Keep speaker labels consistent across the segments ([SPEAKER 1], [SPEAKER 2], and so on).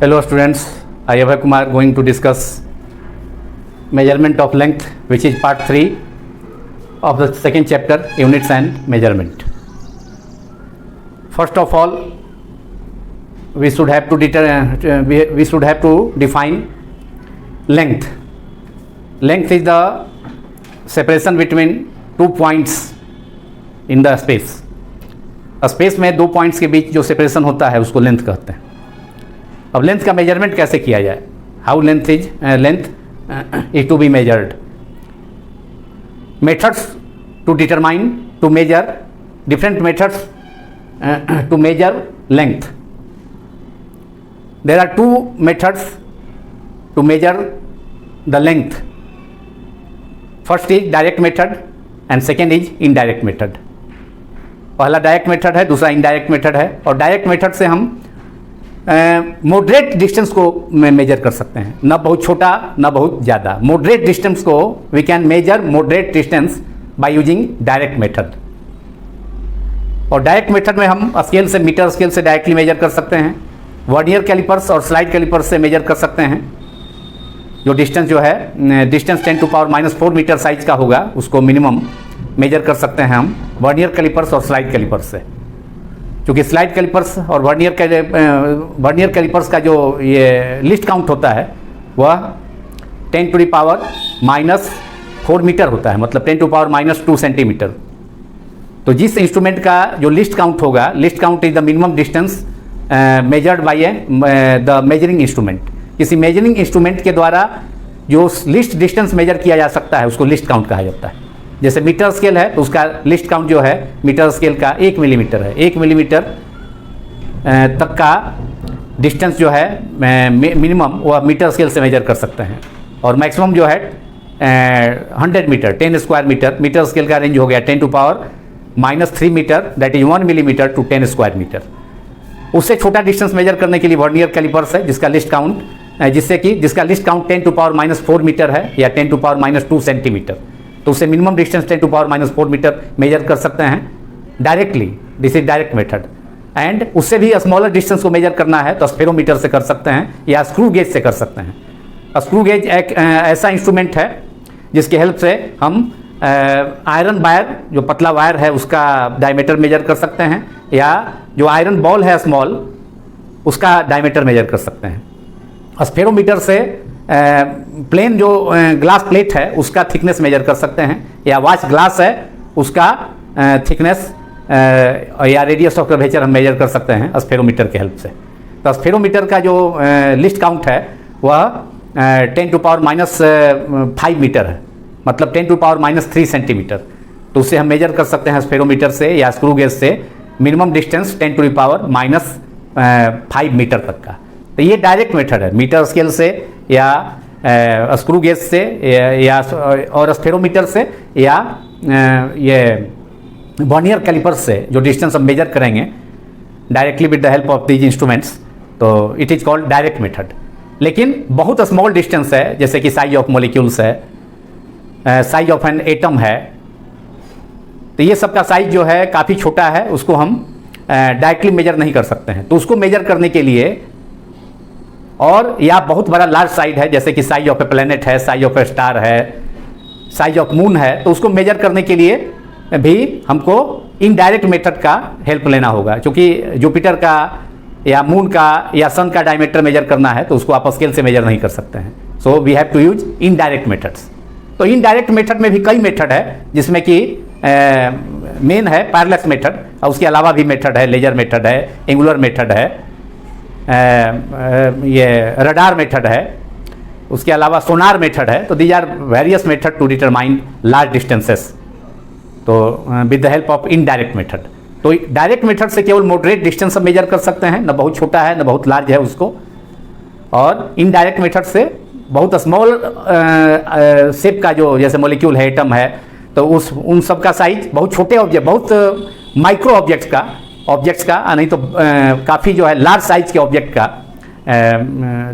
[SPEAKER 1] Hello students, I Abhay Kumar going to discuss measurement of length, which is part 3 of the second chapter, units and measurement. First of all, we should have to define length. Length is the separation between two points in the space. Space में दो points के बीच जो separation होता है उसको length कहते हैं. अब लेंथ का मेजरमेंट कैसे किया जाए? How length is to be measured. Methods to determine to measure different methods to measure length. There are two methods to measure the length. First is direct method and second is indirect method. पहला direct method है, दूसरा indirect method है. और direct method से हम moderate distance को major कर सकते हैं, ना बहुत छोटा ना बहुत ज़्यादा. मॉडरेट डिस्टेंस को we can measure moderate distance by using direct method. और डायरेक्ट मेथड में हम स्केल से, मीटर स्केल से डायरेक्टली मेजर कर सकते हैं. वर्नियर कैलिपर्स और स्लाइड कैलिपर्स से मेजर कर सकते हैं. जो डिस्टेंस जो है, डिस्टेंस 10⁻⁴ मीटर साइज का होगा, उसको मिनिमम मेजर कर सकते हैं हम वर्नियर कैलिपर्स और स्लाइड कैलिपर्स से. क्योंकि स्लाइड कैलिपर्स और वर्नियर कैलिपर्स का जो ये लिस्ट काउंट होता है वह 10⁻⁻⁴ मीटर होता है, मतलब 10⁻⁻² सेंटीमीटर. तो जिस इंस्ट्रूमेंट का जो लिस्ट काउंट होगा, list count is the minimum distance measured by the measuring instrument. किसी मेजरिंग इंस्ट्रूमेंट के द्वारा जो लिस्ट डिस्टेंस मेजर किया जा सकता है उसको लिस्ट काउंट कहा जाता है. जैसे मीटर स्केल है तो उसका लिस्ट काउंट जो है मीटर स्केल का 1 मिलीमीटर है. 1 मिलीमीटर तक का डिस्टेंस जो है मिनिमम वह मीटर स्केल से मेजर कर सकते हैं. और मैक्सिमम जो है 100 metre, 10 square metre. Metre scale का रेंज हो गया 10⁻³ metre, that is 1 millimetre to 10 square metre. उससे छोटा डिस्टेंस मेजर करने के लिए वर्नियर कैलिपर्स है, जिसका लिस्ट काउंट जिसका लिस्ट काउंट 10⁻⁴ मीटर है या 10⁻⁻² सेंटीमीटर. तो उससे मिनिमम डिस्टेंस 10⁻⁴ मीटर मेजर कर सकते हैं directly. This is direct method. And उससे भी स्मॉलर डिस्टेंस को मेजर करना है तो स्फेरोमीटर से कर सकते हैं या स्क्रू गेज से कर सकते हैं. स्क्रू गेज एक ऐसा इंस्ट्रूमेंट है जिसकी हेल्प से हम आयरन वायर, जो पतला वायर है, उसका डायमीटर मेजर कर सकते हैं, या जो आयरन बॉल है स्मॉल, उसका डायमीटर मेजर कर सकते हैं. स्फेरोमीटर से प्लेन जो ग्लास प्लेट है उसका थिकनेस मेजर कर सकते हैं, या वॉच ग्लास है उसका थिकनेस या रेडियस ऑफ कर्वेचर हम मेजर कर सकते हैं स्फेरोमीटर के हेल्प से. तो स्फेरोमीटर का जो लिस्ट काउंट है वह 10⁻⁻⁵ मीटर है, मतलब 10⁻⁻³ सेंटीमीटर. तो उससे हम मेजर कर सकते हैं स्फेरोमीटर से या स्क्रू गेज से मिनिमम डिस्टेंस 10⁻⁻⁵ मीटर तक का. तो ये डायरेक्ट मेथड है. मीटर स्केल से या स्क्रू गेज से या और स्फेरोमीटर से या ये वर्नियर कैलिपर्स से जो डिस्टेंस हम मेजर करेंगे directly with the help of these instruments, तो it is called direct method. लेकिन बहुत स्मॉल डिस्टेंस है, जैसे कि साइज ऑफ मॉलिक्यूल्स है, साइज ऑफ एन एटम है, तो ये सब का साइज जो है काफ़ी छोटा है, उसको हम डायरेक्टली मेजर नहीं कर सकते हैं. तो उसको मेजर करने के लिए, और या बहुत बड़ा लार्ज साइज है, जैसे कि साइज ऑफ ए प्लेनेट है, साइज ऑफ ए स्टार है, साइज ऑफ मून है, तो उसको मेजर करने के लिए भी हमको इनडायरेक्ट मेथड का हेल्प लेना होगा. क्योंकि जुपिटर का या मून का या सन का डायमीटर मेजर करना है तो उसको आप स्केल से मेजर नहीं कर सकते हैं. So we have to use indirect methods. तो इनडायरेक्ट मेथड में भी कई मेथड है, जिसमें कि मेन है पैरेलक्स मेथड, और उसके अलावा भी मेथड है, लेजर मेथड है, एंगुलर मेथड है, ये रडार मेथड है, उसके अलावा सोनार मेथड है. तो these are various method to determine large distances, तो with the help of indirect method. तो डायरेक्ट मेथड से केवल मॉडरेट डिस्टेंस हम मेजर कर सकते हैं, ना बहुत छोटा है ना बहुत लार्ज है उसको. और इनडायरेक्ट मेथड से बहुत स्मॉल शेप का जो, जैसे मॉलिक्यूल है, एटम है, तो उन सब का साइज, बहुत छोटे ऑब्जेक्ट, बहुत माइक्रो ऑब्जेक्ट्स का नहीं तो काफ़ी जो है लार्ज साइज के ऑब्जेक्ट का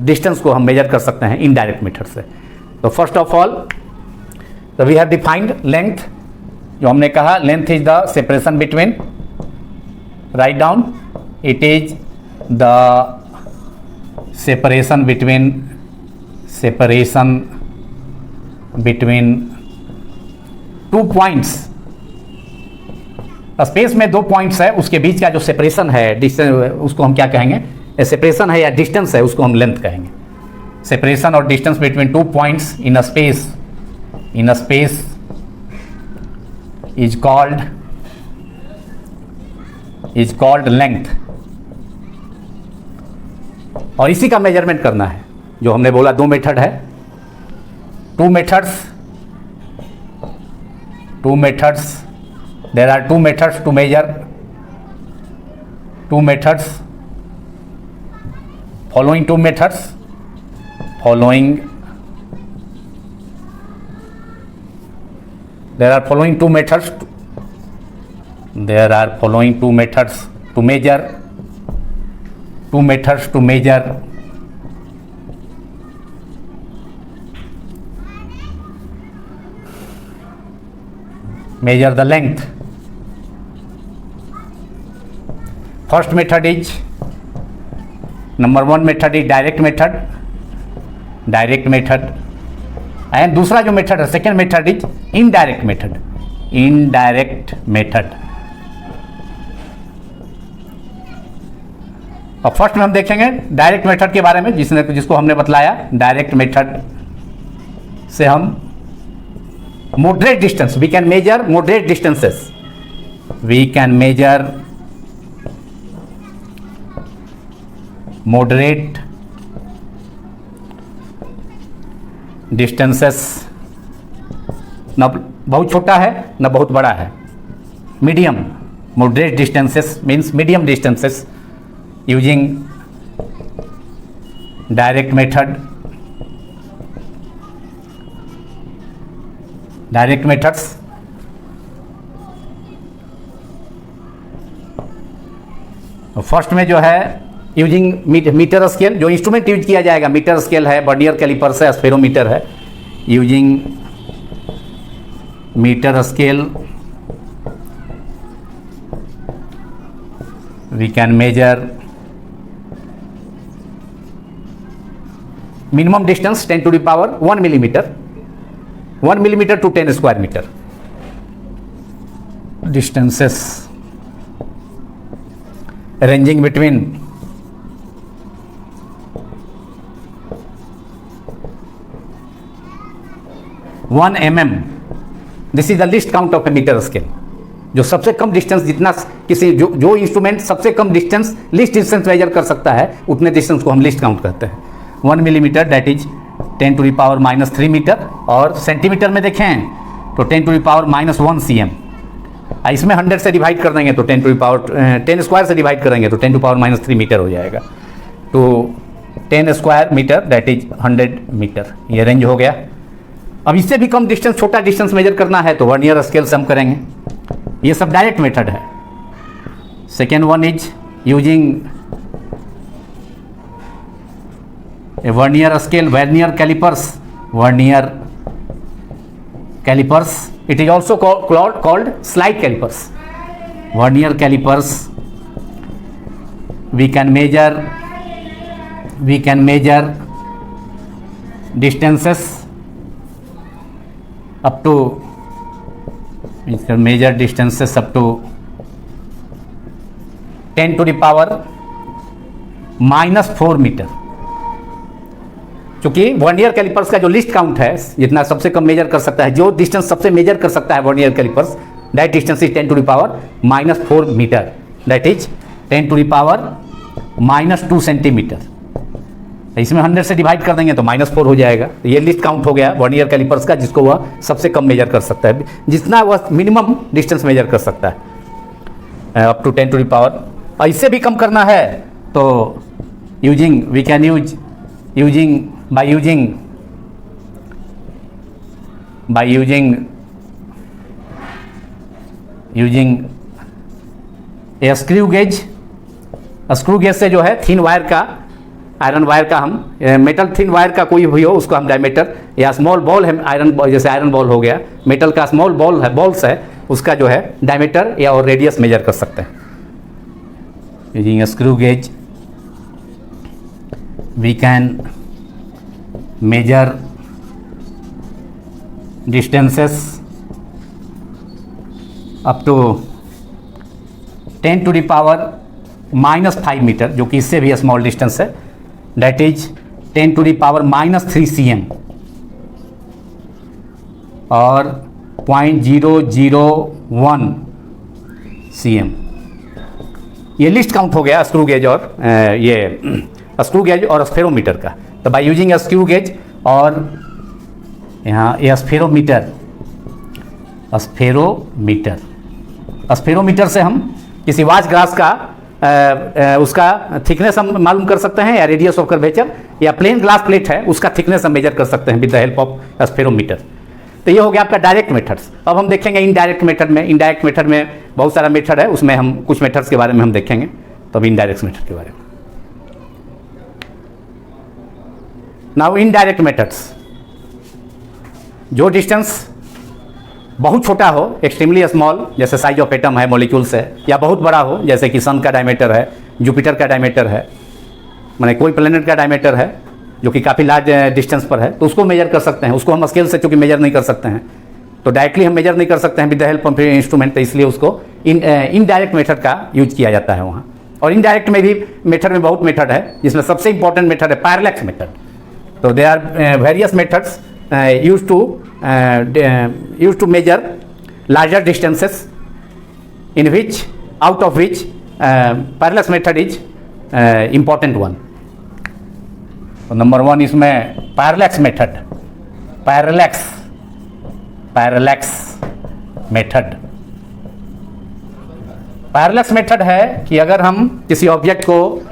[SPEAKER 1] डिस्टेंस को हम मेजर कर सकते हैं इनडायरेक्ट मेथड से. तो फर्स्ट ऑफ ऑल तो वी हैव डिफाइंड लेंथ. जो हमने कहा length is the separation between, write down, it is the separation between two points, space में दो पॉइंट्स है, उसके बीच का जो सेपरेशन है, डिस्टेंस, उसको हम क्या कहेंगे? सेपरेशन है या डिस्टेंस है, उसको हम लेंथ कहेंगे। सेपरेशन और distance between two points in a space is called length. और इसी का मेजरमेंट करना है, जो हमने बोला दो मेथड है, two methods, there are two methods to measure, following two methods to measure the length. First method is, number one method is direct method, and दूसरा जो मेथड है, second method is indirect method. और first में हम देखेंगे direct method के बारे में, जिसको हमने बतलाया। डायरेक्ट मेथड से हम moderate distance, we can measure moderate distances, न बहुत छोटा है न बहुत बड़ा है, medium. moderate distances means medium distances using direct methods। First में जो है यूजिंग मीटर स्केल, जो इंस्ट्रूमेंट यूज किया जाएगा मीटर स्केल है, वर्नियर कैलिपर्स है, स्फेरोमीटर है। Using metre scale we can measure minimum distance 10 to the power 1 millimeter, 1 millimeter to 10 square meter distances ranging between 1 mm। This is the least count of a metre scale. जो सबसे कम distance, जितना किसी जो instrument सबसे कम distance, least distance measure कर सकता है, उतने डिस्टेंस को हम लिस्ट काउंट करते हैं। 1 millimeter that is 10 to the power -3 metre. और सेंटीमीटर में देखें तो 10 to the power -1 cm। इसमें 100 से डिवाइड कर देंगे तो 10 to the power 10 स्क्वायर से डिवाइड करेंगे तो 10 to the power -3 मीटर हो जाएगा। तो 10 square metre that is 100 metre, ये रेंज हो गया। अब इससे भी कम डिस्टेंस, छोटा डिस्टेंस मेजर करना है तो वर्नियर स्केल से हम करेंगे। ये सब डायरेक्ट मेथड है। Second one is using a vernier scale, vernier calipers, it is also called slide calipers। vernier calipers we can measure distances up to 10 to the power -4 metre. चूंकि vernier callipers का जो list count है, जितना सबसे कम major कर सकता है, जो डिस्टेंस सबसे मेजर कर सकता है vernier callipers, that distance is 10 to the power -4 metre, that is 10 to the power -2 centimetre. इसमें 100 से डिवाइड कर देंगे तो -4 हो जाएगा। तो ये लिस्ट काउंट हो गया वर्नियर कैलिपर्स का, जिसको वह सबसे कम मेजर कर सकता है, जितना वह मिनिमम डिस्टेंस मेजर कर सकता है, up to 10 to the power। और इससे भी कम करना है तो we can use by using a screw gauge। Screw gauge से जो है थिन वायर का, आयरन वायर का, हम मेटल थिन वायर का कोई भी हो उसको हम डायमीटर, या स्मॉल बॉल है आयरन, जैसे आयरन बॉल हो गया, मेटल का स्मॉल बॉल है, बॉल्स है, उसका जो है डायमीटर या और रेडियस मेजर कर सकते हैं। Using screw gauge we can measure distances up to 10 to the power -5 metre, जो कि इससे भी स्मॉल डिस्टेंस है, that is 10 to the power -3 cm और 0.001 cm। ये लिस्ट काउंट हो गया स्क्रू गेज और ये स्क्रू गेज और स्फेरोमीटर का। तो बाय यूजिंग स्क्रू गेज और यहाँ ये स्फेरोमीटर से हम किसी वॉच ग्लास का उसका थिकनेस हम मालूम कर सकते हैं, या रेडियस ऑफ कर्वेचर, या प्लेन ग्लास प्लेट है उसका थिकनेस हम मेजर कर सकते हैं with the help of spherometer. तो ये हो गया आपका डायरेक्ट मेथड्स। अब हम देखेंगे इनडायरेक्ट मेथड में। इनडायरेक्ट मेथड में बहुत सारा मेथड है, उसमें हम कुछ मेथड्स के बारे में हम देखेंगे। तो अब इनडायरेक्ट मेथड के बारे में। नाउ इनडायरेक्ट मेथड्स, जो डिस्टेंस बहुत छोटा हो, एक्सट्रीमली स्मॉल, जैसे साइज ऑफ एटम है, मॉलिक्यूल्स है, या बहुत बड़ा हो जैसे कि सन का डायमीटर है, जुपिटर का डायमीटर है, माने कोई प्लेनेट का डायमीटर है जो कि काफ़ी लार्ज डिस्टेंस पर है, तो उसको मेजर कर सकते हैं। उसको हम स्केल से चूंकि मेजर नहीं कर सकते हैं, तो डायरेक्टली हम मेजर नहीं कर सकते हैं with the help of instrument, तो इसलिए उसको इनडायरेक्ट मेथड का यूज किया जाता है वहाँ। और इनडायरेक्ट में भी मेथड में बहुत मेथड है, जिसमें सबसे इंपॉर्टेंट मेथड है पैरेलैक्स मेथड। तो they are various methods used to measure larger distances, in which out of which parallax method is important one. तो नंबर 1 इसमें parallax method, parallax method. Parallax method है कि अगर हम किसी ऑब्जेक्ट को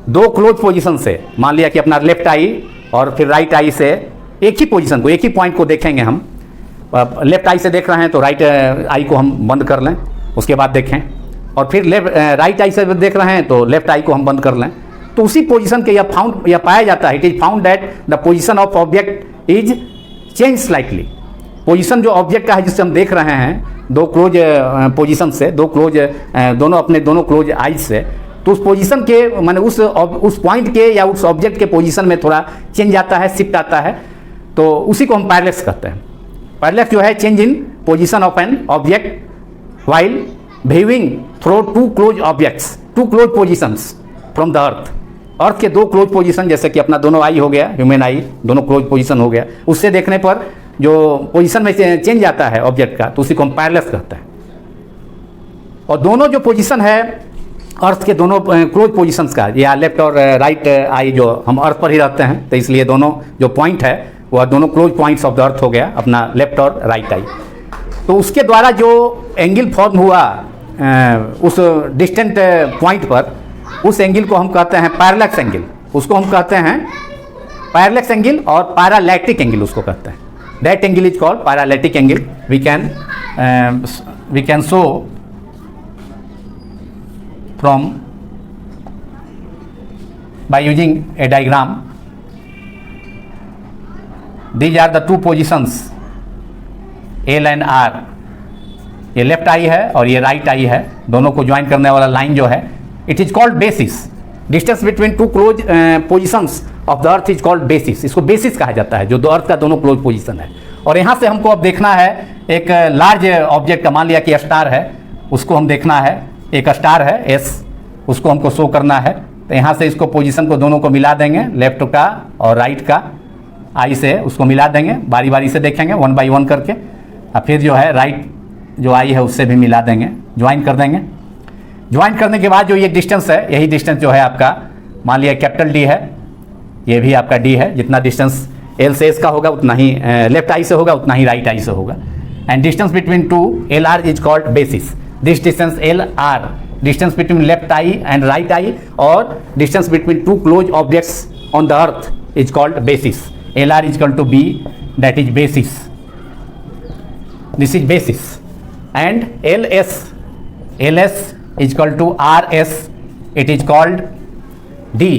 [SPEAKER 1] दो क्लोज पोजीशन से, मान लिया कि अपना लेफ्ट आई और फिर राइट आई से एक ही पोजीशन को, एक ही पॉइंट को देखेंगे हम, लेफ्ट आई से देख रहे हैं तो राइट आई को हम बंद कर लें, उसके बाद देखें, और फिर राइट आई से देख रहे हैं तो लेफ्ट आई को हम बंद कर लें, तो उसी पोजीशन के यह पाया जाता है, it is found that the position of object is change slightly. Position जो ऑब्जेक्ट का है जिससे हम देख रहे हैं दो क्लोज पोजीशन से, दोनों अपने दोनों क्लोज आइज से, तो उस पोजीशन के माने उस पॉइंट के या उस ऑब्जेक्ट के पोजीशन में थोड़ा चेंज आता है, शिफ्ट आता है, तो उसी को हम पैरेलैक्स कहते हैं। पैरेलैक्स जो है change in position of an object while viewing through two close objects, two close positions from the earth के दो क्लोज पोजीशन, जैसे कि अपना दोनों आई हो गया, ह्यूमन आई, दोनों क्लोज पोजीशन हो गया, उससे देखने पर जो पोजीशन में चेंज आता है ऑब्जेक्ट का, तो उसी को हम पैरेलैक्स कहते हैं। और दोनों जो पोजीशन है अर्थ के दोनों क्लोज पोजीशंस का, या लेफ्ट और राइट आई, जो हम अर्थ पर ही रहते हैं, तो इसलिए दोनों जो पॉइंट है वह दोनों क्लोज पॉइंट्स ऑफ द अर्थ हो गया, अपना लेफ्ट और राइट आई। तो उसके द्वारा जो एंगल फॉर्म हुआ उस डिस्टेंट पॉइंट पर, उस एंगल को हम कहते हैं पैरेलैक्स एंगल। उसको हम कहते हैं पैरेलैक्स एंगल और पैरालैक्टिक एंगल उसको कहते हैं। That angle is called parallactic angle. We can show from by using a diagram. These are the two positions L and R. ये लेफ्ट आई है और ये राइट आई है, दोनों को ज्वाइन करने वाला लाइन जो है, it is called basis. Distance between two close positions of the earth is called basis. इसको बेसिस कहा जाता है, जो दो अर्थ का दोनों क्लोज पोजिशन है। और यहाँ से हमको अब देखना है एक लार्ज ऑब्जेक्ट का, मान लिया कि स्टार है, उसको हम देखना है, एक स्टार है एस, उसको हमको शो करना है। तो यहाँ से इसको पोजीशन को दोनों को मिला देंगे, लेफ्ट का और राइट का आई से उसको मिला देंगे, बारी बारी से देखेंगे 1 by 1 करके, और फिर जो है राइट जो आई है उससे भी मिला देंगे, ज्वाइन कर देंगे। ज्वाइन करने के बाद जो ये डिस्टेंस है, यही डिस्टेंस जो है आपका, मान लिया कैपिटल डी है, ये भी आपका डी है, जितना डिस्टेंस एल से एस का होगा उतना ही लेफ्ट आई से होगा, उतना ही राइट आई से होगा। And distance between two L are is called basis. This distance LR, distance between left eye and right eye, or distance between two close objects on the earth is called basis. LR is equal to B, that is basis. This is basis. And LS is equal to RS, it is called D.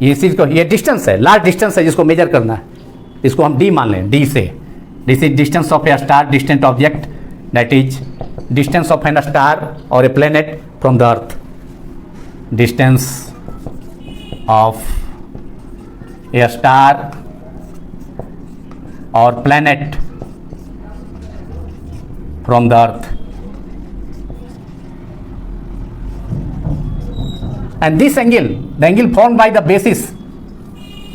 [SPEAKER 1] ये distance है, large distance है जिसको major करना है, इसको हम D मान लें, D से। This is distance of A star distant object, that is distance of a star or a planet from the earth. Distance of a star or planet from the earth, and this angle, the angle formed by the basis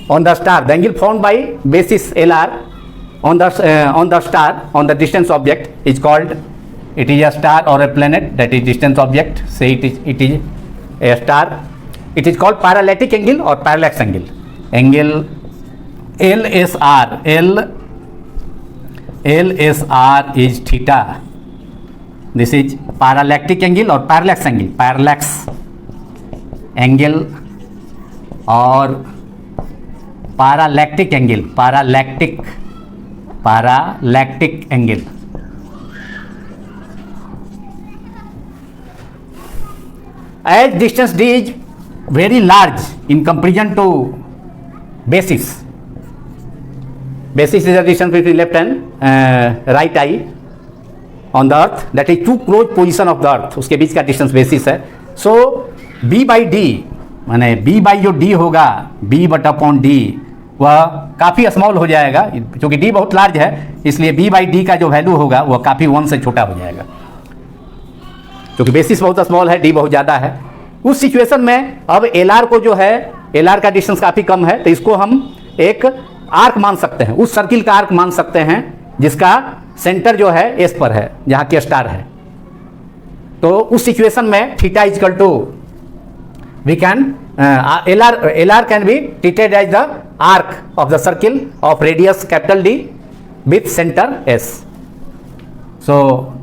[SPEAKER 1] on the star, the angle formed by basis LR on the star, on the distance object, is called, it is a star or a planet, that is distance object, say it is a star. It is called parallatic angle or parallax angle. Angle LSR, LSR is theta. This is parallactic angle or parallax angle, parallax angle or parallactic angle, parallactic angle. As distance d is very large in comparison to basis. Basis is the distance between left and right eye on the earth, that is two close position of the earth, उसके बीच का distance basis है. So b by डी, माने b by जो d होगा, b बटा upon d, वह काफ़ी स्मॉल हो जाएगा, क्योंकि d बहुत लार्ज है, इसलिए b बाई डी का जो वैल्यू होगा वह काफ़ी 1 से छोटा हो जाएगा, क्योंकि बेसिस बहुत स्मॉल है, d बहुत ज़्यादा है. उस सिचुएशन में अब LR को जो है, LR का डिस्टेंस काफ़ी कम है, तो इसको हम एक आर्क मान सकते हैं, उस सर्किल का आर्क मान सकते हैं जिसका सेंटर जो है एस पर है, जहाँ की स्टार है. तो उस सिचुएशन में theta equal to we can LR can be treated as the arc of the circle of radius capital D with centre S. So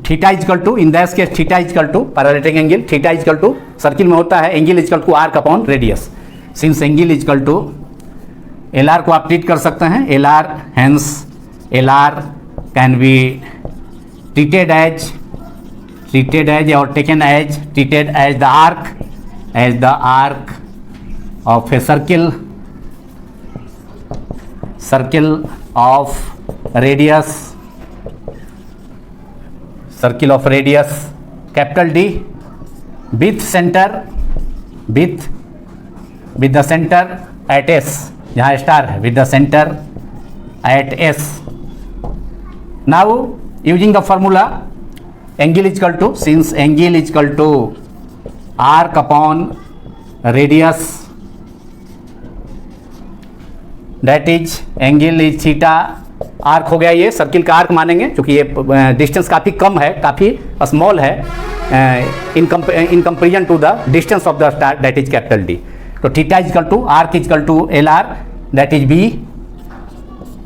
[SPEAKER 1] theta equal to, in that case theta equal to parallactic angle, theta equal to circle में होता है angle equal to arc upon radius. Since angle equal to LR को आप treat कर सकते हैं, LR, hence LR can be treated as or taken as, treated as the arc of a circle of radius capital D with center with the center at S, जहाँ star है, with the center at S. Now using the formula angle is equal to, since angle is equal to arc upon radius, that is angle is theta. Arc हो गया, ये circle का arc मानेंगे क्योंकि ये distance काफ़ी कम है, काफ़ी स्मॉल है in comparison to the distance of the star, that is capital D. तो theta is equal to arc is equal to L R, that is B,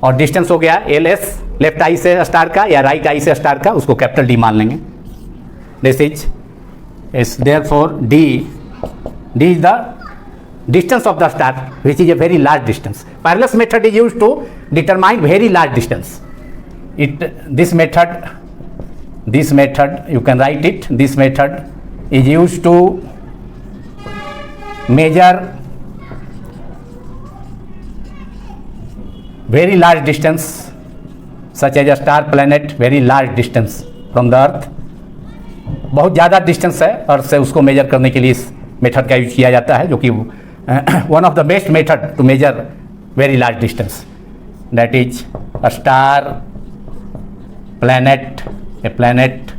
[SPEAKER 1] और डिस्टेंस हो गया एल एस, लेफ्ट आई से star का या right I से star का, उसको कैपिटल डी मान लेंगे. This is therefore D is the distance of the star, which is a very large distance. Parallax method is used to determine very large distance. This method you can write it, this method is used to measure very large distance such as a star, planet, very large distance from the earth. बहुत ज़्यादा distance है अर्थ से, उसको major करने के लिए इस method का यूज किया जाता है, जो कि one of the best method to measure very large distance, that is a star, planet, a planet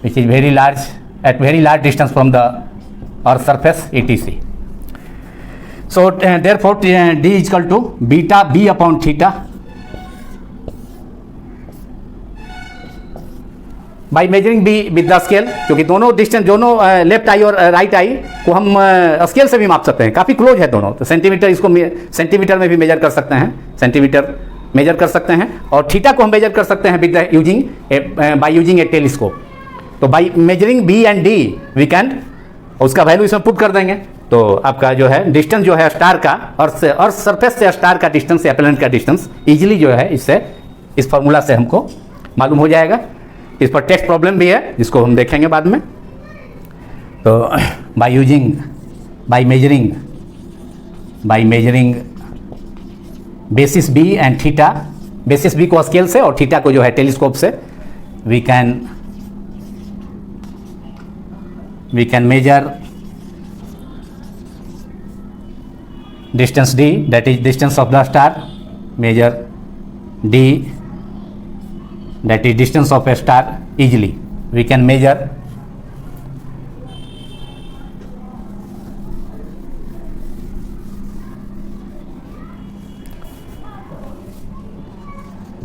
[SPEAKER 1] which is very large, at very large distance from the earth surface, etc. So therefore D is equal to beta b upon theta by measuring be with the scale, क्योंकि दोनों distance, दोनों left आई और right I को हम scale से भी माप सकते हैं, काफ़ी क्लोज है दोनों. तो सेंटीमीटर, इसको सेंटीमीटर में भी मेजर कर सकते हैं, सेंटीमीटर मेजर कर सकते हैं, और थीटा को हम मेजर कर सकते हैं with using by using a telescope. तो by measuring B and D we can, उसका वैल्यू इसमें पुट कर देंगे, तो आपका जो है डिस्टेंस जो है स्टार का अर्थ सरफेस से स्टार का डिस्टेंस या प्लैनेट का डिस्टेंस इजीली जो है इससे, इस फॉर्मूला से हमको मालूम हो जाएगा. इस पर टेक्स्ट प्रॉब्लम भी है जिसको हम देखेंगे बाद में. तो by measuring basis B and theta, basis B को स्केल से और थीटा को जो है टेलीस्कोप से, we can measure distance d, that is distance of the star. Measure d, that is distance of a star. Easily we can measure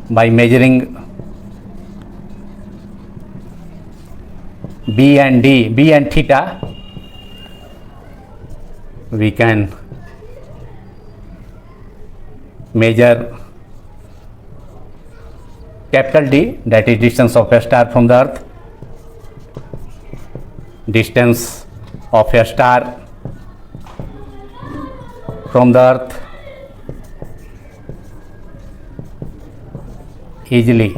[SPEAKER 1] by measuring b and d, b and theta. We can measure capital D, that is distance of a star from the earth. Distance of a star from the earth easily.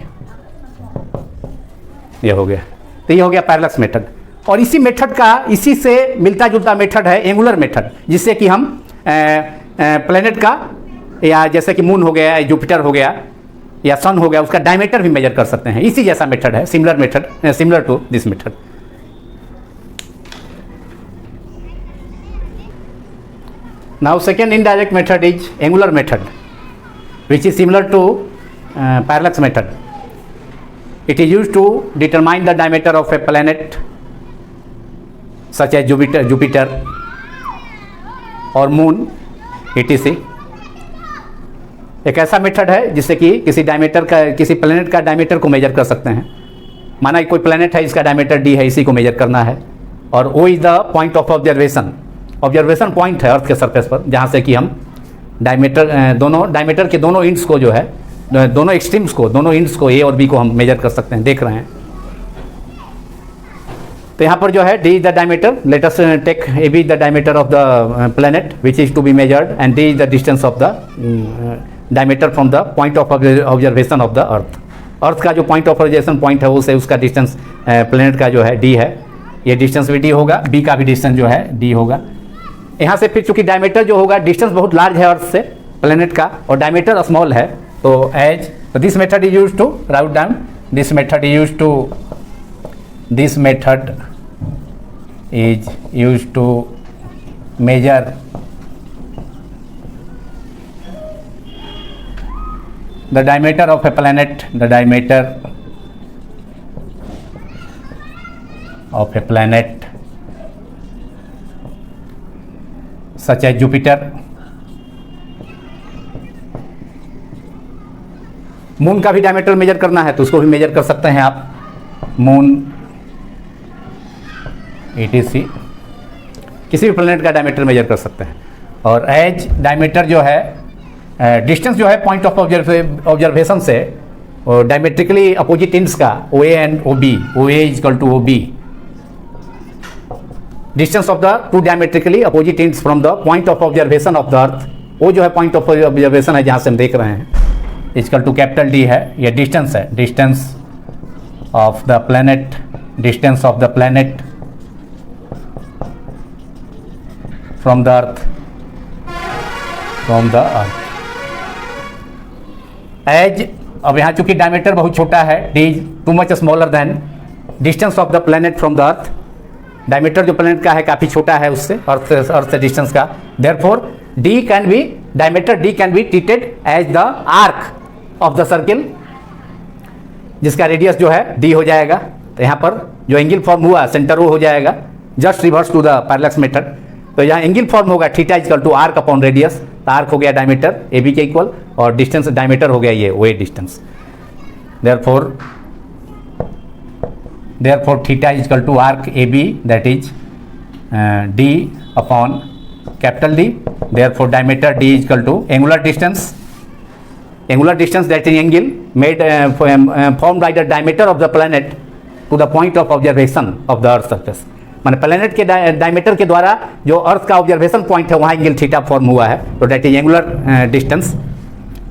[SPEAKER 1] ये हो गया, तो ये हो गया पैरेलक्स method. और इसी method का, इसी से मिलता जुलता मेथड है एंगुलर मेथड, जिससे कि हम प्लेनेट का, या जैसे कि मून हो गया, जुपिटर हो गया या सन हो गया, उसका डायमीटर भी मेजर कर सकते हैं। इसी जैसा मेथड है, similar method, similar to this method. Now second indirect method is angular method, which is similar to parallax method. It is used to determine the diameter of a planet such as Jupiter और moon etc. एक ऐसा method है जिससे कि किसी diameter का, किसी planet का डायमीटर को मेजर कर सकते हैं. माना कोई प्लेनेट है, इसका डायमीटर d है, इसी को मेजर करना है, और O is the point of observation. Observation point है अर्थ के सरफेस पर, जहाँ से कि हम डायमीटर के दोनों इंड्स को जो है, दोनों एक्सट्रीम्स को, दोनों इंड्स को, ए और बी को हम मेजर कर सकते हैं. देख रहे हैं तो यहाँ पर जो है d is the diameter. Let us take A B the diameter of the planet which is to be measured, and d is the distance of the diameter from the point of observation of the earth. Earth का जो point of observation point है, उसे उसका distance planet का जो है d है. ये डिस्टेंस भी d होगा, b का भी डिस्टेंस जो है d होगा. यहाँ से फिर चूंकि डायमीटर जो होगा, डिस्टेंस बहुत लार्ज है अर्थ से प्लेनेट का, और डायमीटर स्मॉल है, तो as this method is use to rout down, this method is use to measure the diameter of a planet, the diameter of a planet such as Jupiter. Moon का भी diameter major करना है तो उसको भी major कर सकते हैं आप. Moon etc. किसी भी प्लेनेट का डायमीटर मेजर कर सकते हैं. और एज डायमीटर जो है, डिस्टेंस जो है पॉइंट ऑफ ऑब्जर्वेशन से डायमेट्रिकली अपोजिट इंड्स का OA and OB, OA is equal to OB, distance of the two diametrically opposite ends from the point of observation of the earth. वो जो है point of observation है जहाँ से हम देख रहे हैं, इक्वल टू कैपिटल D है. ये डिस्टेंस है, distance of the planet, distance of the planet from the earth, as. अब यहाँ चूंकि डायमीटर बहुत छोटा है, d is too much smaller than distance of the planet from the earth. Diameter जो प्लैनेट का है काफ़ी छोटा है उससे, अर्थ से डिस्टेंस का. Therefore diameter d can be treated as the arc of the circle, जिसका रेडियस जो है d हो जाएगा. तो यहाँ पर जो एंगल फॉर्म हुआ सेंटर वो हो जाएगा, just reverse to the parallax method. तो यहाँ एंगल फॉर्म होगा theta equal to arc upon radius. Arc हो गया डायमीटर AB के इक्वल, और डिस्टेंस डायमीटर हो गया ये OA distance. Therefore theta is equal to arc AB, that is D upon capital D. Therefore diameter D is equal to angular distance that is angle made form by the diameter of the planet to the point of observation of the earth surface. माने planet के diameter के द्वारा जो अर्थ का observation point है, वहाँ angle theta form हुआ है. तो that is angular distance,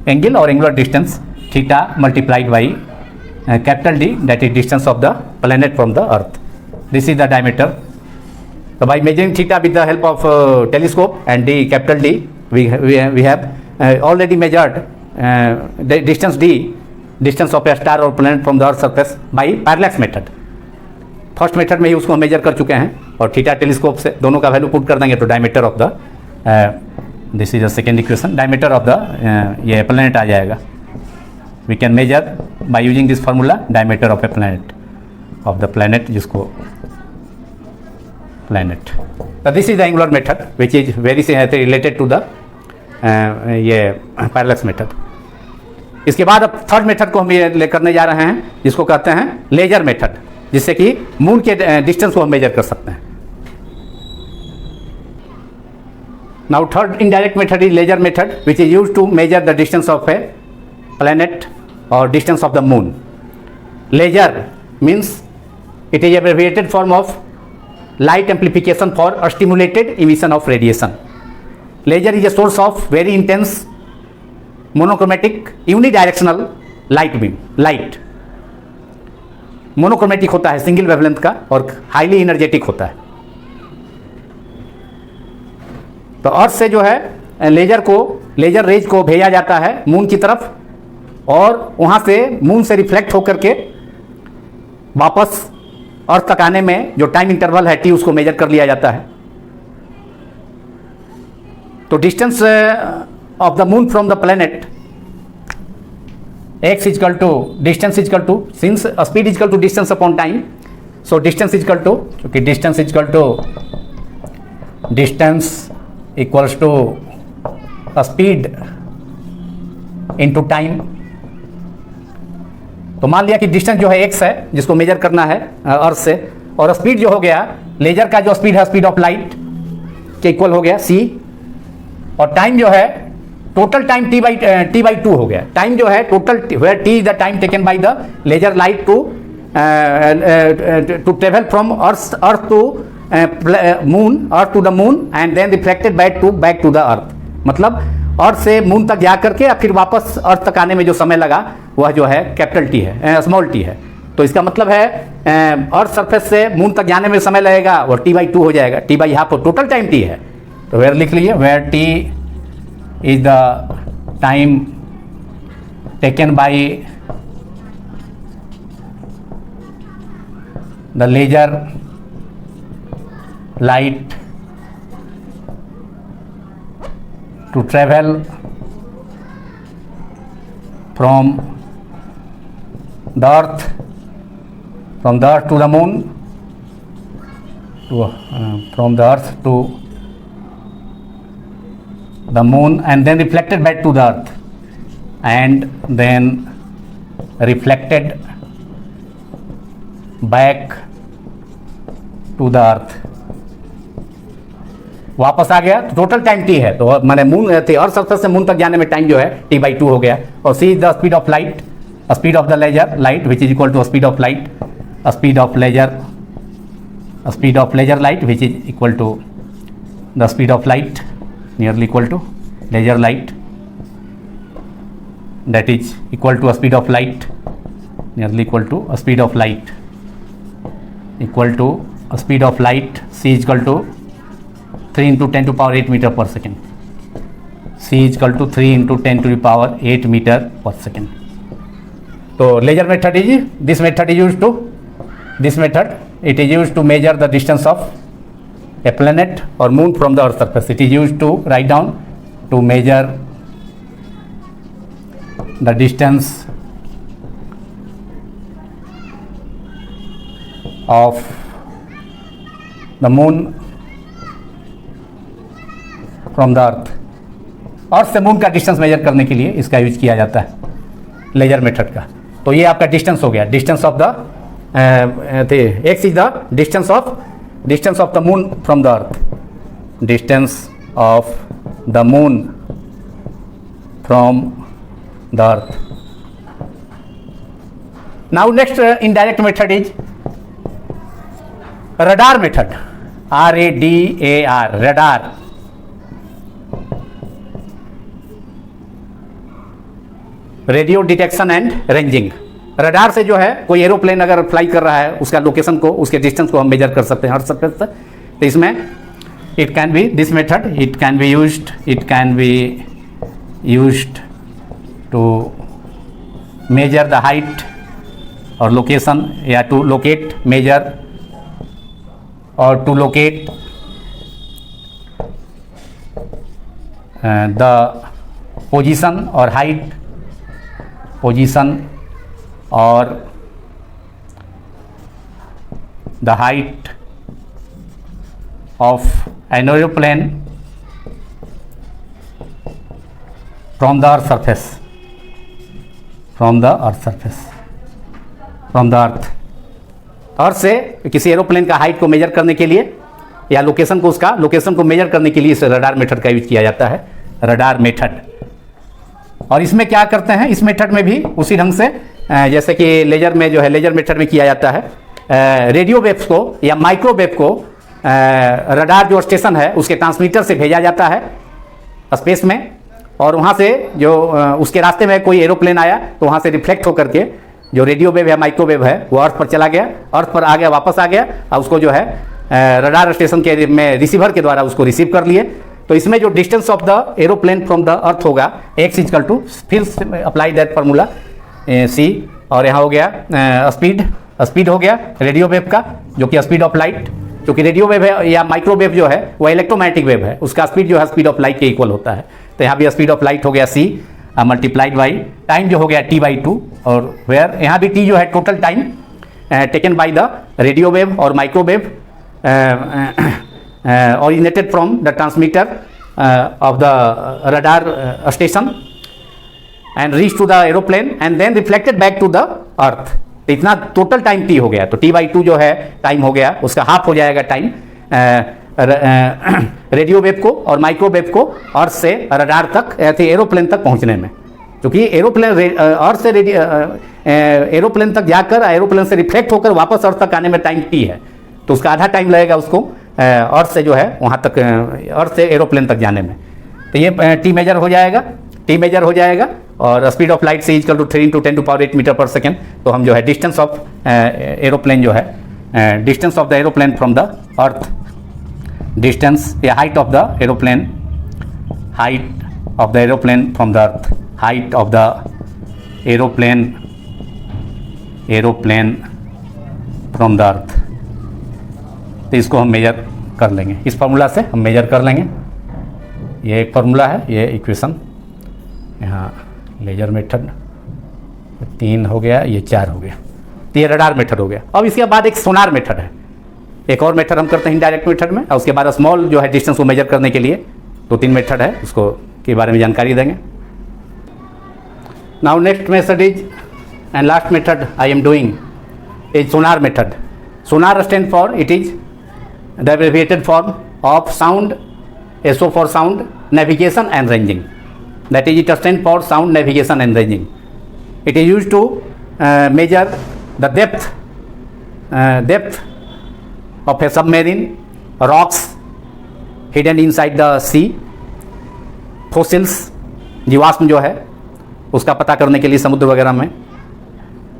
[SPEAKER 1] angle और angular distance theta multiplied by capital D, that is distance of the planet from the earth. This is the diameter. तो by measuring theta with the help of telescope and D, capital D, we have already measured the distance D, distance of a star or planet from the earth surface by parallax method. First method में ही उसको measure कर चुके हैं, और theta telescope से दोनों का value put कर देंगे तो diameter of the this is the second equation, diameter of the ये प्लैनेट आ जाएगा. We can measure by using this formula diameter of a planet, जिसको प्लैनेट. तो this is the angular method which is very related to the ये parallax method. इसके बाद अब third method को हम ये करने जा रहे हैं, जिसको कहते हैं लेजर मेथड, जिससे कि मून के डिस्टेंस को हम मेजर कर सकते हैं. Now third indirect method is laser method which is used to measure the distance of a planet or distance of the moon. Laser means it is abbreviated form of light amplification for a stimulated emission of radiation. Laser is a source of very intense monochromatic unidirectional light beam. Light monochromatic होता है, single wavelength का, और highly energetic होता है. तो अर्थ से जो है लेजर रेज को भेजा जाता है मून की तरफ, और वहाँ से मून से रिफ्लेक्ट होकर के वापस अर्थ तक आने में जो टाइम इंटरवल है टी, उसको मेजर कर लिया जाता है. तो distance of the moon from the planet x equal to distance equal to, since speed equal to distance upon time, so distance equal to, क्योंकि distance equal to distance equals to speed into time. तो मान लिया कि distance जो है x है, जिसको major करना है अर्थ से, और स्पीड जो हो गया लेजर का जो स्पीड है स्पीड ऑफ लाइट के इक्वल हो गया c, और टाइम जो है टोटल टाइम t बाई 2 हो गया. टाइम जो है total, where t is the time taken by the laser light to travel from earth to moon, earth to the moon, and then reflected back to the earth. मतलब earth से moon तक जा करके फिर वापस अर्थ तक आने में जो समय लगा वह जो है कैपिटल टी है, स्मॉल टी है. तो इसका मतलब है अर्थ सरफेस से मून तक जाने में समय लगेगा वो t बाई 2 हो जाएगा, t by half, total time t है. तो वेयर लिख लीजिए, where t is the time taken by the laser light to travel from the earth to the moon, from the earth to the moon, and then reflected back to the earth, and then reflected back to the earth. वापस आ गया तो total time T है. तो मैंने moon थे earth surface से moon तक जाने में टाइम जो है t बाई 2 हो गया. और c is the speed of light, speed of the laser light which is equal to speed of light, speed of laser light which is equal to the speed of light, nearly equal to laser light, that is equal to a speed of light, nearly equal to a speed of light, equal to a speed of light, c is equal to 3 into 10 to the power 8 meter per second. c is equal to 3 into 10 to the power 8 meter per second. So laser method is, this method is used to, this method it is used to measure the distance of a planet or moon from the earth surface. It is used to write down to measure the distance of the moon from the earth. अर्थ से moon का distance measure करने के लिए इसका use किया जाता है laser method का. तो ये आपका डिस्टेंस हो गया, distance of the x is the distance of the moon from the earth, distance of the moon from the earth. Now next indirect method is radar method, RADAR, radar. Radio detection and ranging. Radar से जो है कोई aeroplane अगर fly कर रहा है उसका location को, उसके डिस्टेंस को हम मेजर कर सकते हैं अर्थ सरफेस से. तो इसमें it can be this method, it can be used to measure the height और लोकेशन, या टू लोकेट, मेजर और टू लोकेट द पोजीशन और हाइट, पोजीशन और the height of an aeroplane from the earth surface, from the earth surface, from the earth से किसी aeroplane का height को major करने के लिए या लोकेशन को, उसका लोकेशन को मेजर करने के लिए इस रडार मेथड का यूज किया जाता है, रडार मेथड। और इसमें क्या करते हैं, इस मेथड में भी उसी ढंग से जैसे कि लेजर में जो है, लेजर मेथड में किया जाता है, रेडियो वेव्स को या माइक्रोवेव को रडार जो स्टेशन है उसके ट्रांसमीटर से भेजा जाता है स्पेस में, और वहाँ से जो उसके रास्ते में कोई एरोप्लेन आया तो वहाँ से रिफ्लेक्ट होकर के जो रेडियो वेव या माइक्रोवेव है वो अर्थ पर चला गया, अर्थ पर आ गया, वापस आ गया, और उसको जो है रडार स्टेशन के में रिसीवर के द्वारा उसको रिसीव कर लिए। तो इसमें जो distance of the aeroplane from the अर्थ होगा x इक्वल टू, फिर अप्लाई दैट फार्मूला c, और यहाँ हो गया स्पीड हो गया रेडियो वेव का, जो कि स्पीड ऑफ लाइट, क्योंकि रेडियो वेव है या माइक्रोवेव जो है वो इलेक्ट्रोमैग्नेटिक वेव है, उसका स्पीड जो है स्पीड ऑफ लाइट के इक्वल होता है। तो यहाँ भी स्पीड ऑफ लाइट हो गया c मल्टीप्लाइड बाई टाइम जो हो गया t/2, और वेयर यहाँ भी t जो है total time taken by the radio wave और microwave originated from the transmitter of the radar station and reached to the aeroplane and then reflected back to the earth। तो इतना total time t हो गया, तो t/2 जो है time हो गया, उसका हाफ हो जाएगा टाइम रेडियो वेव को और माइक्रोवेव को अर्थ से रडार तक, एरोप्लेन तक पहुंचने में, क्योंकि एरोप्लेन अर्थ से एरोप्लेन तक जाकर एरोप्लेन से रिफ्लेक्ट होकर वापस अर्थ तक आने में टाइम t है, तो उसका आधा टाइम लगेगा उसको अर्थ से जो है वहाँ तक, अर्थ से एरोप्लेन तक जाने में। तो ये टी मेजर हो जाएगा, और स्पीड ऑफ लाइट से इक्वल टू 3 × 10⁸ मीटर पर सेकेंड। तो हम जो है डिस्टेंस ऑफ एरोप्लेन जो है, distance of the aeroplane from the earth, distance या height of the aeroplane, height of the aeroplane from the earth, height of the aeroplane from the earth. तो इसको हम मेजर कर लेंगे, इस फार्मूला से हम मेजर कर लेंगे। ये एक फार्मूला है, ये इक्वेशन, यहाँ लेजर मेथड 3 हो गया, ये 4 हो गया, तो ये रडार मेथड हो गया। अब इसके बाद एक सोनार मेथड है, एक और मेथड हम करते हैं इनडायरेक्ट मेथड में, और उसके बाद स्मॉल जो है डिस्टेंस को मेजर करने के लिए 2-3 मेथड है, उसको के बारे में जानकारी देंगे। Now next method is and last method I am doing is Sonar method. Sonar stand for, it is the abbreviated form of sound, SO for sound navigation and ranging, that is it stands for sound navigation and ranging. It is used to measure the depth of a submarine, rocks hidden inside the sea, fossils, जीवाश्म जो है उसका पता करने के लिए समुद्र वगैरह में,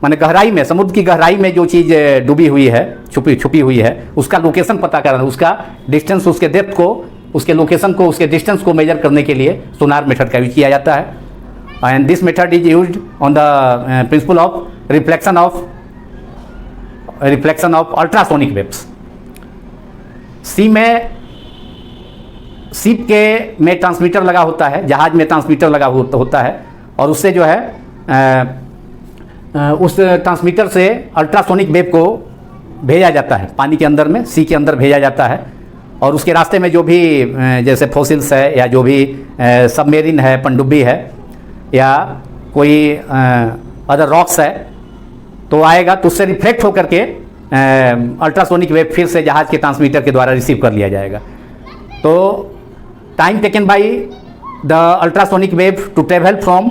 [SPEAKER 1] माने गहराई में, समुद्र की गहराई में जो चीज़ डूबी हुई है, छुपी हुई है, उसका लोकेशन पता करना, उसका डिस्टेंस, उसके डेप्थ को, उसके लोकेशन को, उसके डिस्टेंस को मेजर करने के लिए सोनार मेथड का यूज किया जाता है। And this method is used on the principle of reflection of ultrasonic waves. Ship के में ट्रांसमीटर लगा होता है, जहाज में ट्रांसमीटर लगा होता है, और उससे जो है उस ट्रांसमीटर से अल्ट्रासोनिक वेव को भेजा जाता है पानी के अंदर में, सी के अंदर भेजा जाता है, और उसके रास्ते में जो भी जैसे फॉसिल्स है या जो भी सबमेरीन है, पनडुब्बी है, या कोई अदर रॉक्स है, तो आएगा, तो उससे रिफ्लेक्ट होकर के अल्ट्रासोनिक वेव फिर से जहाज के ट्रांसमीटर के द्वारा रिसीव कर लिया जाएगा। तो time taken by the ultrasonic wave to travel from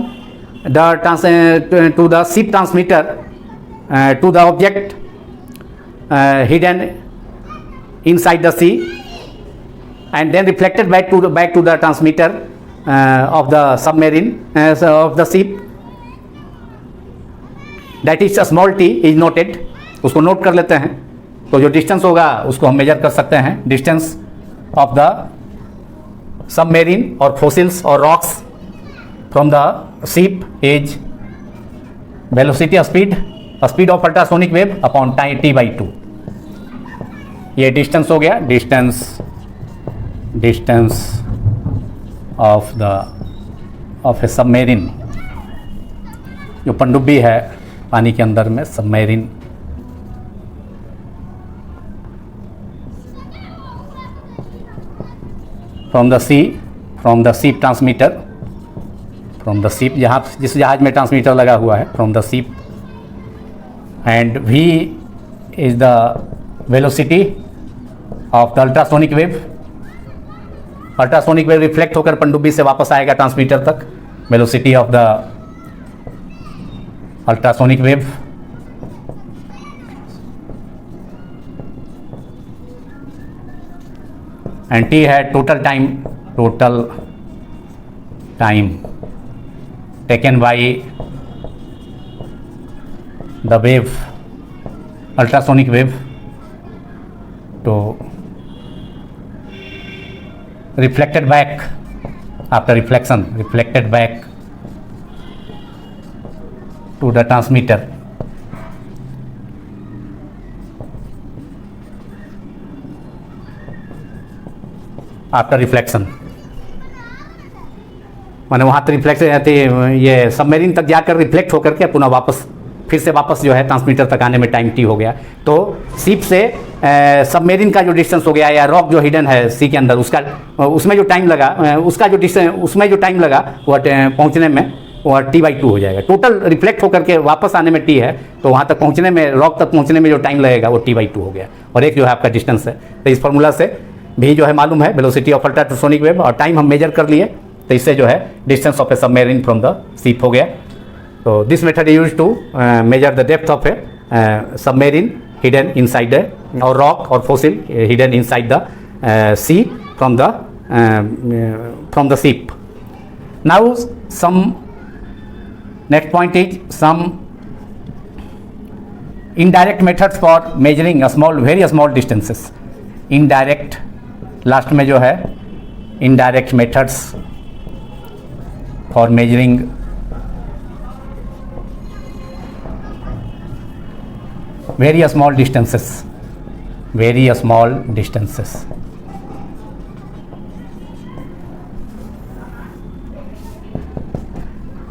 [SPEAKER 1] to the ship transmitter to the object hidden inside the sea, and then reflected back to the transmitter of the submarine of the ship, that is a small t is noted, उसको note कर लेते हैं। तो जो distance होगा उसको हम measure कर सकते हैं, डिस्टेंस ऑफ द सबमेरीन और फॉसिल्स और rocks from the ship is velocity speed of ultrasonic wave upon time t/2। ये डिस्टेंस हो गया, डिस्टेंस ऑफ ए सबमेरिन, जो पनडुब्बी है पानी के अंदर में, सबमेरिन, फ्रॉम द सीप ट्रांसमीटर, फ्रॉम द सीप, जहाँ जिस जहाज में ट्रांसमीटर लगा हुआ है, फ्रॉम द सीप, and v is the velocity of the ultrasonic wave. Ultrasonic wave reflect होकर पनडुब्बी से वापस आएगा ट्रांसमीटर तक, velocity of the ultrasonic wave. And t है total time taken by the wave, ultrasonic wave, तो reflected back after reflected back to the transmitter. After reflection, माने वहाँ तक रिफ्लेक्शन रहती है, ये सबमेरीन तक जाकर रिफ्लेक्ट होकर के पुनः फिर से वापस जो है ट्रांसमीटर तक आने में टाइम टी हो गया। तो सीप से सबमेरीन का जो डिस्टेंस हो गया, या रॉक जो हिडन है सी के अंदर, उसमें जो टाइम लगा, उसमें जो टाइम लगा वह पहुँचने में वह t/2 हो जाएगा। टोटल रिफ्लेक्ट होकर के वापस आने में t है, तो वहाँ तक पहुँचने में, रॉक तक पहुँचने में जो टाइम लगेगा वो t/2 हो गया, और एक जो है आपका डिस्टेंस है। तो इस फॉर्मूला से भी जो है मालूम है वेलोसिटी ऑफ अल्ट्रासोनिक वेव, और टाइम हम मेजर कर लिए, तो इससे जो है distance of a submarine from the ship हो गया। तो this method is used to measure the depth of a submarine hidden inside और रॉक और fossil hidden inside the sea from the ship. Now some next point is some indirect methods for measuring a very small distances. Indirect, last में जो है indirect methods for measuring very small distances.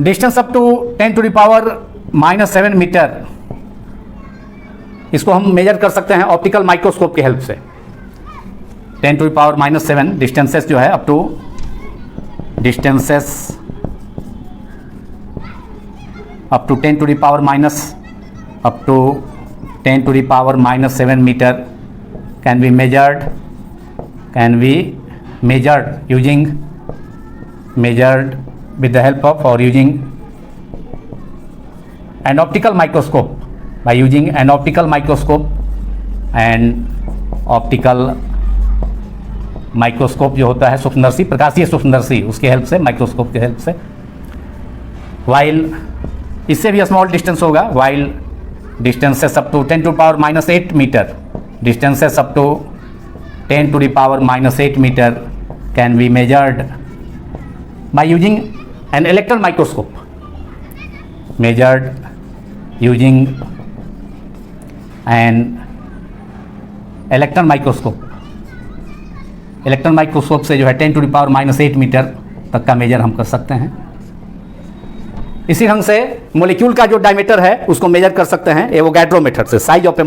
[SPEAKER 1] Distance up to 10⁻⁻7 metre, इसको हम measure कर सकते हैं optical microscope की help से। 10⁻⁻7 डिस्टेंसेस जो है up to distances up to 10⁻⁻7 metre can be measured with the help of or using an optical microscope, by using an optical microscope जो होता है सूक्ष्मदर्शी, प्रकाशीय सूक्ष्मदर्शी, उसके हेल्प से, माइक्रोस्कोप के हेल्प से। वाइल इससे भी स्मॉल डिस्टेंस होगा, while distances up to 10⁻⁻8 metre, distances up to 10⁻⁻8 metre can be measured by using an electron microscope, measured using an electron microscope। Electron microscope से जो है 10⁻⁻8 मीटर तक का मेजर हम कर सकते हैं। इसी ढंग से मोलिक्यूल का जो डायमीटर है उसको मेजर कर सकते हैं एवोगैड्रो मेथड से। Size of A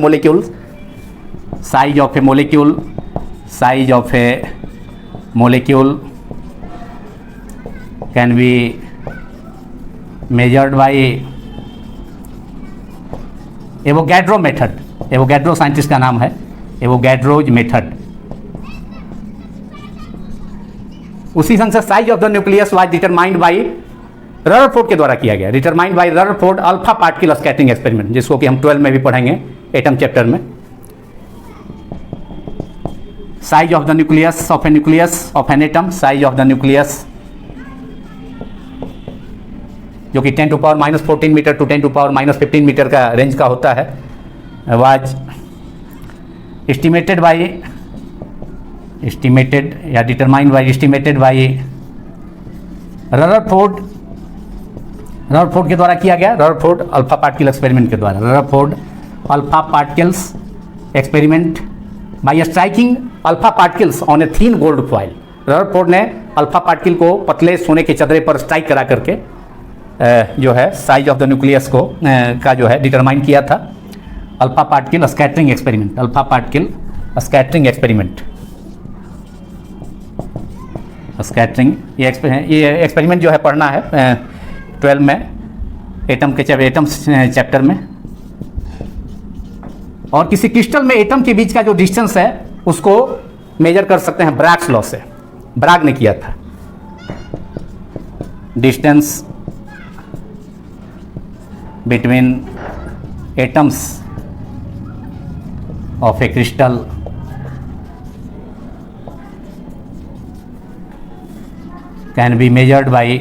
[SPEAKER 1] molecule can be measured by Avogadro method. Avogadro scientist का नाम है, एवोगैड्रोज मेथड। उसी ढंग से size of the nucleus was determined by Rutherford के द्वारा किया गया, determined by Rutherford alpha particle scattering experiment, जिसको कि हम 12 में भी पढ़ेंगे, एटम चैप्टर में। Size of the nucleus of an atom, size of the nucleus जो कि 10⁻⁻14 मीटर टू 10⁻⁻15 मीटर का रेंज का होता है, वाज एस्टिमेटेड या डिटरमाइंड बाय रदरफोर्ड के द्वारा किया गया, रदरफोर्ड अल्फा पार्टिकल एक्सपेरिमेंट के द्वारा। Rutherford alpha particles experiment bye striking alpha particles on a thin gold foil. Rutherford ने अल्फा पार्टिकल को पतले सोने के चदरे पर स्ट्राइक करा करके जो है साइज ऑफ द न्यूक्लियस को का जो है डिटरमाइन किया था। Alpha particle scattering experiment, alpha particle scattering experiment, scattering, ये एक्सपेरिमेंट जो है पढ़ना है 12 में एटम्स चैप्टर में। और किसी क्रिस्टल में एटम के बीच का जो डिस्टेंस है उसको मेजर कर सकते हैं ब्रैग्स लॉ से। ब्रैग ने किया था। Distance between atoms of a crystal can be measured by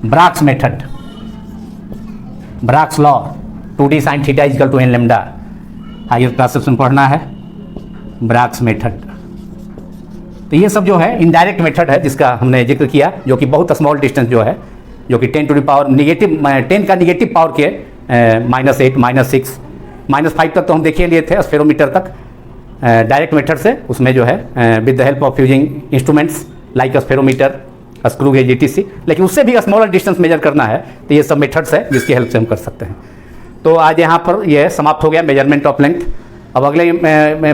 [SPEAKER 1] Bragg's method, Bragg's law, 2d sin theta equal to n lambda. Higher classes में पढ़ना है ब्रैग्स मेथड। तो ये सब जो है इनडायरेक्ट मेथड है जिसका हमने जिक्र किया, जो कि बहुत स्मॉल डिस्टेंस जो है, जो कि 10 टू द पावर -10 का निगेटिव पावर के -8 -6 -5 तक तो हम देखिए लिए थे स्फेरोमीटर तक डायरेक्ट मेथड से। उसमें जो है with the help of using instruments like spherometer, screw gauge etc। लेकिन उससे भी स्मॉलर डिस्टेंस मेजर करना है तो ये सब मेथड्स है जिसकी हेल्प से हम कर सकते हैं। तो आज यहाँ पर यह समाप्त हो गया मेजरमेंट ऑफ लेंथ। अब अगले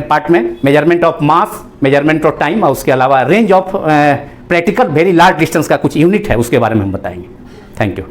[SPEAKER 1] पार्ट में measurement of mass, measurement of time और उसके अलावा range of practical very large distance का कुछ यूनिट है उसके बारे में हम बताएंगे। Thank you.